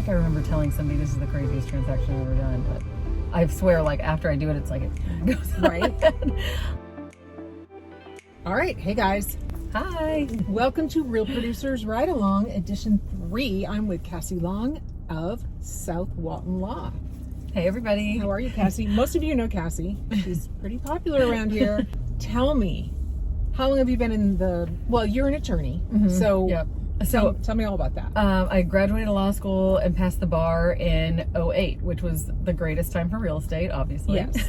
like I remember telling somebody this is the craziest transaction I've ever done, but I swear, like, after I do it, it's like it goes right. All right. Hey, guys. Hi. Welcome to Real Producers Ride Along, Edition 3. I'm with Cassie Long of South Walton Law. Hey, everybody. How are you, Cassie? Most of you know Cassie. She's pretty popular around here. Tell me, how long have you been in the... Well, you're an attorney, so... Yep. So tell me all about that. I graduated law school and passed the bar in 2008, which was the greatest time for real estate, obviously. Yes.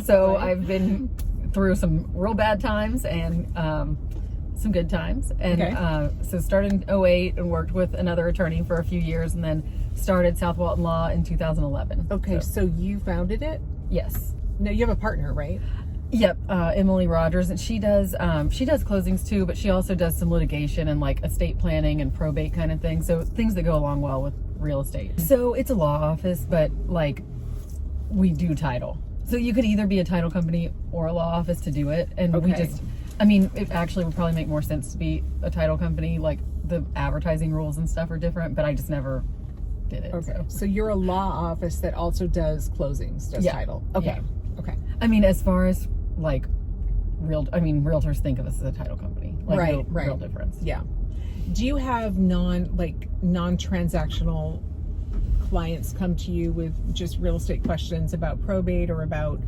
So I've been through some real bad times and some good times. And so started in 2008 and worked with another attorney for a few years and then started South Walton Law in 2011. Okay, so you founded it? Yes. No, you have a partner, right? Yep, Emily Rogers, and she does closings too, but she also does some litigation and like estate planning and probate kind of thing. So things that go along well with real estate. So it's a law office, but like we do title. So you could either be a title company or a law office to do it. And it actually would probably make more sense to be a title company. Like the advertising rules and stuff are different, but I just never did it. Okay. So you're a law office that also does closings, does title. Okay. Yeah. Okay. I mean, as far as like realtors think of us as a title company. Like real difference. Yeah. Do you have non-transactional clients come to you with just real estate questions about probate or about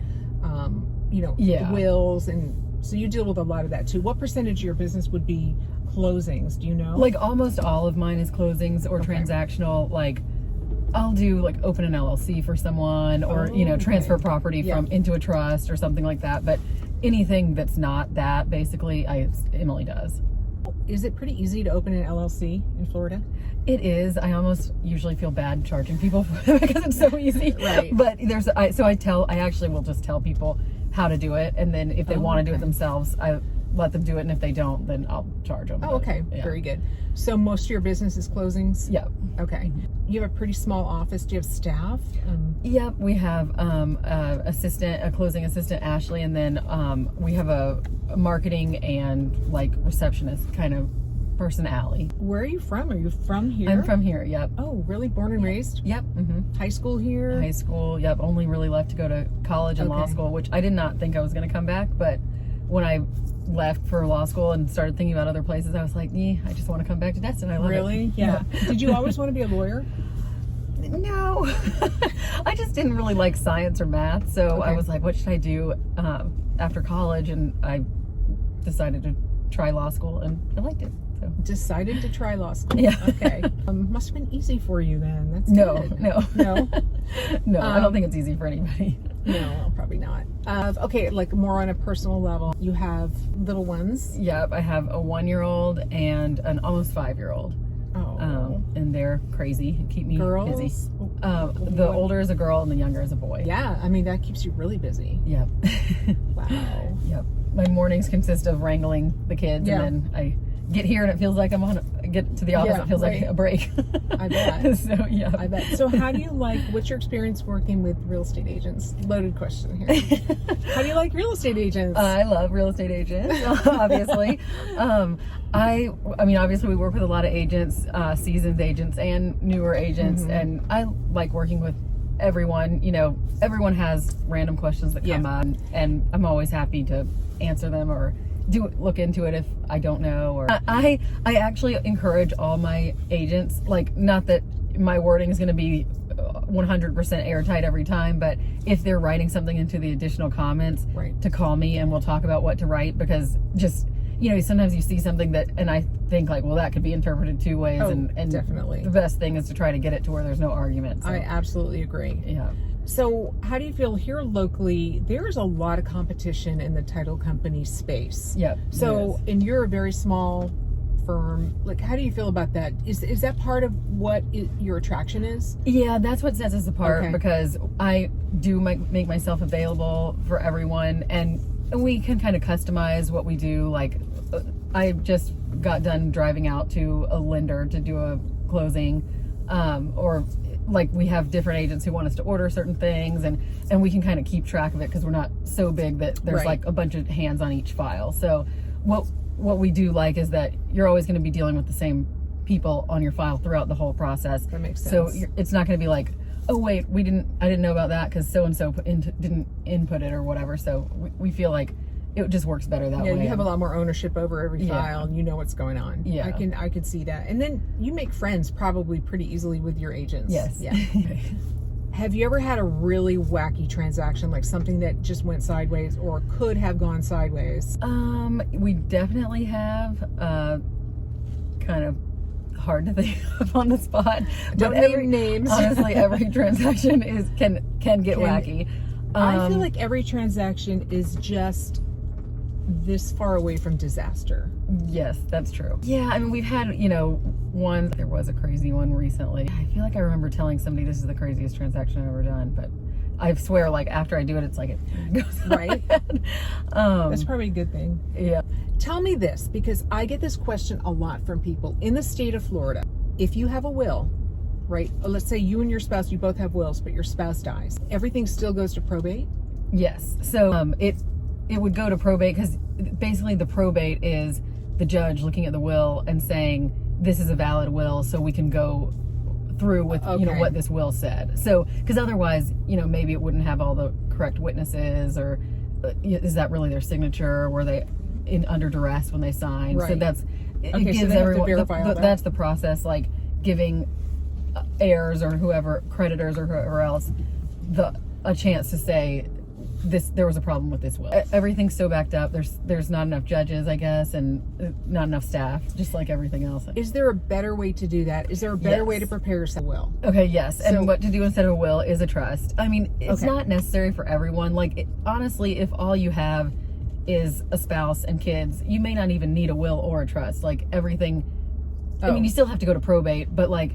wills, and so you deal with a lot of that too? What percentage of your business would be closings? Do you know? Like almost all of mine is closings or transactional. Like I'll do like open an LLC for someone or, transfer property from into a trust or something like that. But anything that's not that, basically, Emily does. Is it pretty easy to open an LLC in Florida? It is. I almost usually feel bad charging people for it because it's so easy. Right. But I actually will just tell people how to do it. And then if they want to do it themselves, I let them do it. And if they don't, then I'll charge them. Oh, okay. Yeah. Very good. So most of your business is closings? Yep. Okay. You have a pretty small office. Do you have staff? Yep. We have a closing assistant, Ashley, and then we have a marketing and like receptionist kind of person, Allie. Where are you from? Are you from here? I'm from here, yep. Oh, really? Born and raised? Yep. Mm-hmm. High school here? High school, yep. Only really left to go to college and law school, which I did not think I was going to come back, but when I left for law school and started thinking about other places, I was like, I just want to come back to Destin. I love it. Really? Yeah. Did you always want to be a lawyer? No. I just didn't really like science or math, so I was like, what should I do after college? And I decided to try law school, and I liked it. So. Decided to try law school. Yeah. Okay. Must have been easy for you then. That's good. No. No, I don't think it's easy for anybody. No, probably not. Okay, like more on a personal level, you have little ones. Yep, I have a 1-year-old and an almost 5-year-old. Oh. And they're crazy and keep me busy. The older is a girl and the younger is a boy. Yeah, I mean, that keeps you really busy. Yep. Wow. Yep. My mornings consist of wrangling the kids, and then I get here and it feels like get to the office, it feels like a break. I bet. So, yeah. I bet. So how do you what's your experience working with real estate agents? Loaded question here. How do you like real estate agents? I love real estate agents, obviously. Obviously we work with a lot of agents, seasoned agents and newer agents, and I like working with everyone. Everyone has random questions that come up, and I'm always happy to answer them or look into it if I don't know. Or I actually encourage all my agents, like, not that my wording is going to be 100% airtight every time, but if they're writing something into the additional comments, to call me and we'll talk about what to write, because just sometimes you see something and I think like, well, that could be interpreted two ways, and definitely the best thing is to try to get it to where there's no argument. So. I absolutely agree. Yeah. So how do you feel here locally? There's a lot of competition in the title company space. Yep. So, and you're a very small firm. Like, how do you feel about that? Is that part of what your attraction is? Yeah, that's what sets us apart, because I do make myself available for everyone, and we can kind of customize what we do. Like, I just got done driving out to a lender to do a closing, or like we have different agents who want us to order certain things, and we can kind of keep track of it because we're not so big that there's like a bunch of hands on each file. So what we do like is that you're always going to be dealing with the same people on your file throughout the whole process. That makes sense. So it's not going to be like, oh wait, I didn't know about that because so and so didn't input it or whatever. So we feel like it just works better that way. Yeah, you have a lot more ownership over every file, and you know what's going on. Yeah, I can see that. And then you make friends probably pretty easily with your agents. Yes. Yeah. Have you ever had a really wacky transaction, like something that just went sideways or could have gone sideways? We definitely have. Kind of hard to think of on the spot. Don't name names. Honestly, every transaction can get wacky. I feel like every transaction is just this far away from disaster. Yes, that's true. Yeah, I mean, we've had, one, there was a crazy one recently. I feel like I remember telling somebody this is the craziest transaction I've ever done, but I swear, like, after I do it, it's like it goes right. That's probably a good thing. Yeah. Tell me this, because I get this question a lot from people in the state of Florida. If you have a will, right? Let's say you and your spouse, you both have wills, but your spouse dies. Everything still goes to probate? Yes. So it would go to probate because basically the probate is the judge looking at the will and saying this is a valid will, so we can go through with what this will said. So because otherwise, maybe it wouldn't have all the correct witnesses, or is that really their signature? Or were they under duress when they signed? Right. So that's it okay, gives so they everyone have to verify all that. That's the process, like giving heirs or whoever, creditors or whoever else, a chance to say there was a problem with this will. Everything's so backed up. There's not enough judges, I guess, and not enough staff, just like everything else. Is there a better way to do that? Is there a better way to prepare yourself? Will. Okay, yes. And what to do instead of a will is a trust. I mean, it's not necessary for everyone. Like, honestly, if all you have is a spouse and kids, you may not even need a will or a trust. Like, everything, I mean, you still have to go to probate, but like,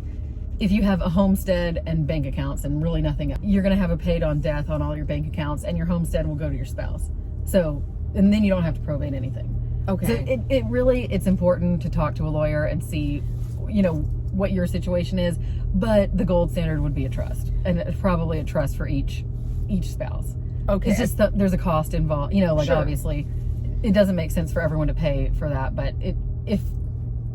if you have a homestead and bank accounts and really nothing else, you're going to have a paid on death on all your bank accounts, and your homestead will go to your spouse. So, and then you don't have to probate anything. Okay. So it's important to talk to a lawyer and see, what your situation is, but the gold standard would be a trust, and it's probably a trust for each spouse. Okay. It's just that there's a cost involved, Sure. Obviously it doesn't make sense for everyone to pay for that, but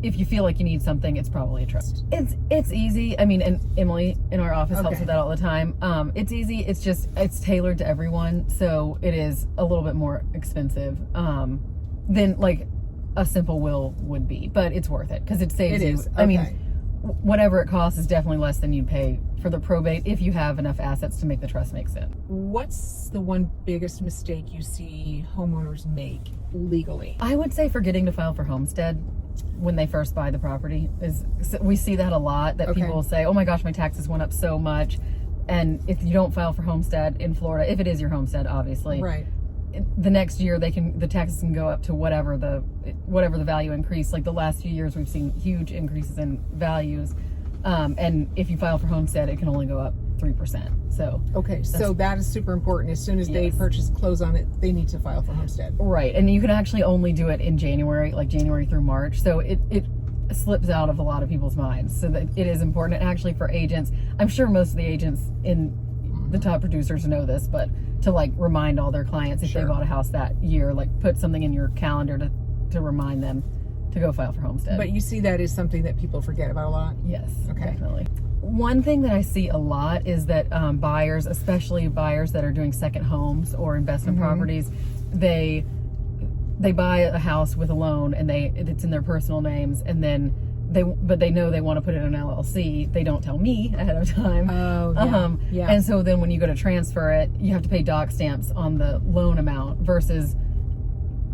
if you feel like you need something, it's probably a trust. It's easy. I mean, and Emily in our office helps with that all the time. It's easy. It's tailored to everyone, so it is a little bit more expensive than like a simple will would be, but it's worth it because it saves you. I mean, whatever it costs is definitely less than you'd pay for the probate if you have enough assets to make the trust make sense. What's the one biggest mistake you see homeowners make legally? I would say forgetting to file for homestead when they first buy the property. We see that a lot, that people will say, oh my gosh, my taxes went up so much. And if you don't file for homestead in Florida, if it is your homestead, obviously, right, the next year the taxes can go up to whatever the value increase. Like the last few years, we've seen huge increases in values. And if you file for homestead, it can only go up 3%. So so that is super important. As soon as they close on it, they need to file for homestead. Right, and you can actually only do it in January, like January through March. So it slips out of a lot of people's minds. So that it is important. And actually, for agents, I'm sure most of the agents in the top producers know this, but to like remind all their clients if they bought a house that year, like put something in your calendar to remind them to go file for homestead. But you see that is something that people forget about a lot? Yes, definitely. One thing that I see a lot is that buyers, especially buyers that are doing second homes or investment properties, they buy a house with a loan and it's in their personal names, and then they know they want to put it in an LLC. They don't tell me ahead of time. Oh, yeah. And so then when you go to transfer it, you have to pay doc stamps on the loan amount versus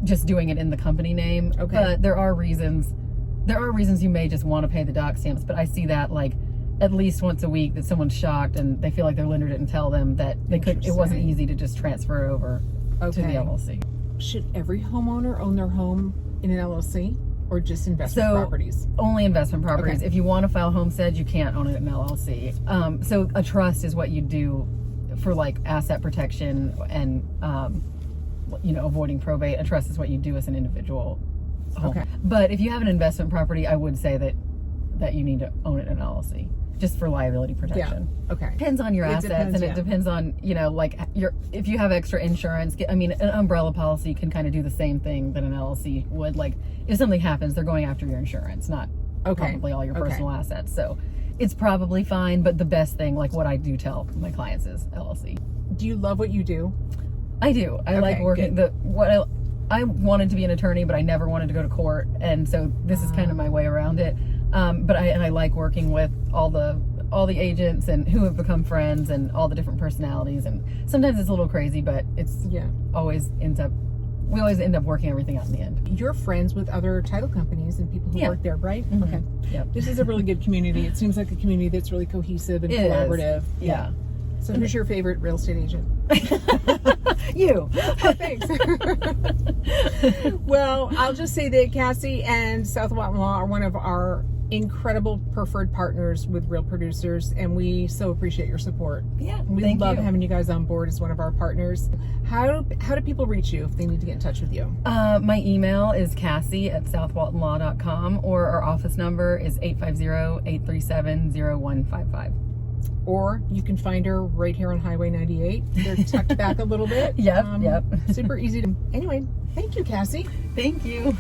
just doing it in the company name. But there are reasons you may just want to pay the doc stamps, but I see that like at least once a week, that someone's shocked and they feel like their lender didn't tell them that it wasn't easy to just transfer it over to the LLC. Should every homeowner own their home in an LLC or just investment properties? Only investment properties. If you want to file homestead, you can't own it in an LLC. So a trust is what you do for like asset protection and avoiding probate. A trust is what you do as an individual home. But if you have an investment property, I would say that you need to own it in an LLC. Just for liability protection. Depends on your assets, and it depends on, like if you have extra insurance. I mean, an umbrella policy can kind of do the same thing that an LLC would. Like, if something happens, they're going after your insurance, not probably all your personal assets. So it's probably fine, but the best thing, like what I do tell my clients, is LLC. Do you love what you do? I do. I like working. I wanted to be an attorney, but I never wanted to go to court, and so this is kind of my way around it. But I like working with all the agents and who have become friends and all the different personalities. And sometimes it's a little crazy, but we always end up working everything out in the end. You're friends with other title companies and people who work there, right? Mm-hmm. Okay. Yep. This is a really good community. It seems like a community that's really cohesive and collaborative. Yeah. So who's your favorite real estate agent? You. Oh, thanks. Well, I'll just say that Cassie and South Walton Law are one of our incredible preferred partners with Real Producers, and we so appreciate your support. Yeah, we love having you guys on board as one of our partners. How do people reach you if they need to get in touch with you? My email is cassie@southwaltonlaw.com, or our office number is 850-837-0155. Or you can find her right here on Highway 98. They're tucked back a little bit. Yep. Super easy to... Anyway, thank you, Cassie. Thank you.